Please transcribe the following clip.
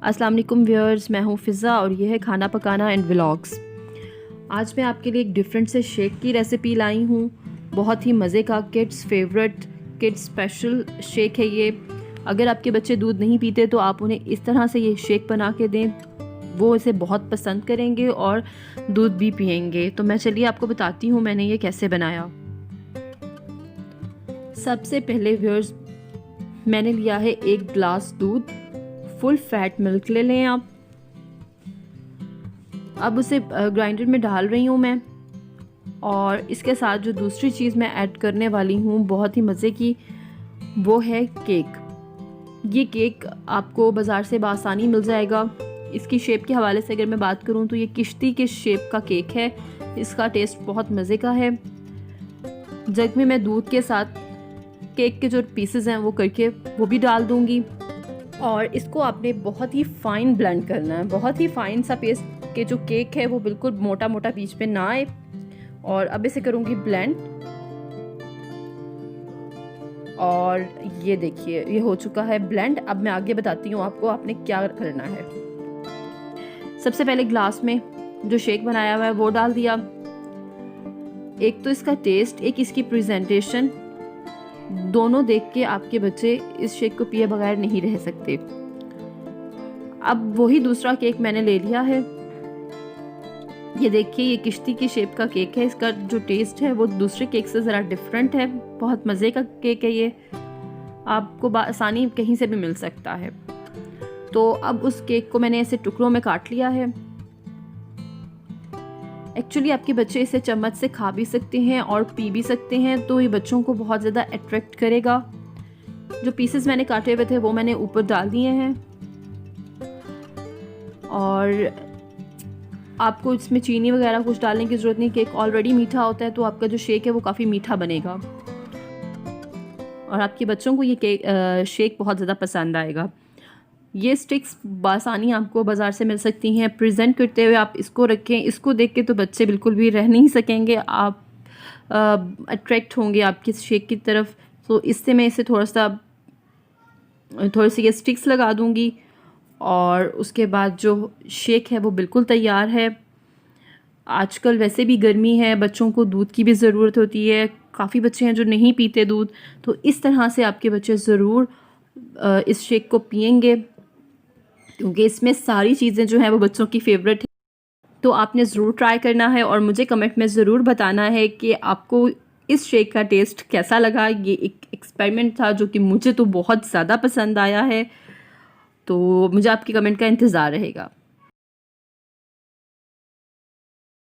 अस्सलाम वालेकुम व्यूअर्स, मैं हूँ फ़िज़ा और ये है खाना पकाना एंड व्लॉग्स। आज मैं आपके लिए एक डिफरेंट से शेक की रेसिपी लाई हूँ। बहुत ही मज़े का kids favourite, kids special shake है ये। अगर आपके बच्चे दूध नहीं पीते तो आप उन्हें इस तरह से ये शेक बना के दें, वो इसे बहुत पसंद करेंगे और दूध भी पियेंगे। तो मैं चलिए आपको बताती हूँ मैंने ये कैसे बनाया। सबसे पहले व्यूअर्स, मैंने लिया है 1 गिलास दूध। फुल फैट मिल्क ले लें आप। अब उसे ग्राइंडर में डाल रही हूँ मैं, और इसके साथ जो दूसरी चीज़ मैं ऐड करने वाली हूँ बहुत ही मज़े की, वो है केक। ये केक आपको बाज़ार से बआसानी मिल जाएगा। इसकी शेप के हवाले से अगर मैं बात करूँ तो ये किश्ती के शेप का केक है। इसका टेस्ट बहुत मज़े का है। जग में मैं दूध के साथ केक के जो पीसेस हैं वो करके वो भी डाल दूँगी, और इसको आपने बहुत ही फाइन ब्लेंड करना है। बहुत ही फाइन सा पेस्ट के जो केक है वो बिल्कुल मोटा मोटा बीच में ना आए। और अब इसे करूँगी ब्लेंड, और ये देखिए ये हो चुका है ब्लेंड। अब मैं आगे बताती हूँ आपको आपने क्या करना है। सबसे पहले ग्लास में जो शेक बनाया हुआ है वो डाल दिया। एक तो इसका टेस्ट, एक इसकी प्रेजेंटेशन, दोनों देख के आपके बच्चे इस शेक को पिए बगैर नहीं रह सकते। अब वही दूसरा केक मैंने ले लिया है। ये देखिए ये किश्ती की शेप का केक है। इसका जो टेस्ट है वो दूसरे केक से ज़रा डिफरेंट है। बहुत मज़े का केक है ये, आपको आसानी कहीं से भी मिल सकता है। तो अब उस केक को मैंने ऐसे टुकड़ों में काट लिया है। एक्चुअली आपके बच्चे इसे चम्मच से खा भी सकते हैं और पी भी सकते हैं, तो ये बच्चों को बहुत ज़्यादा अट्रैक्ट करेगा। जो पीसेस मैंने काटे हुए थे वो मैंने ऊपर डाल दिए हैं, और आपको इसमें चीनी वगैरह कुछ डालने की ज़रूरत नहीं। केक ऑलरेडी मीठा होता है तो आपका जो शेक है वो काफ़ी मीठा बनेगा, और आपके बच्चों को ये केक शेक बहुत ज़्यादा पसंद आएगा। ये स्टिक्स बासानी आपको बाज़ार से मिल सकती हैं। प्रेजेंट करते हुए आप इसको रखें, इसको देख के तो बच्चे बिल्कुल भी रह नहीं सकेंगे। आप अट्रैक्ट होंगे आपके शेक की तरफ। तो इससे मैं इसे थोड़ी सी ये स्टिक्स लगा दूंगी, और उसके बाद जो शेक है वो बिल्कुल तैयार है। आजकल वैसे भी गर्मी है, बच्चों को दूध की भी ज़रूरत होती है। काफ़ी बच्चे हैं जो नहीं पीते दूध, तो इस तरह से आपके बच्चे ज़रूर इस शेक को पियेंगे, क्योंकि इसमें सारी चीज़ें जो हैं वो बच्चों की फेवरेट है। तो आपने ज़रूर ट्राई करना है और मुझे कमेंट में ज़रूर बताना है कि आपको इस शेक का टेस्ट कैसा लगा। ये एक एक्सपेरिमेंट था जो कि मुझे तो बहुत ज़्यादा पसंद आया है। तो मुझे आपके कमेंट का इंतज़ार रहेगा।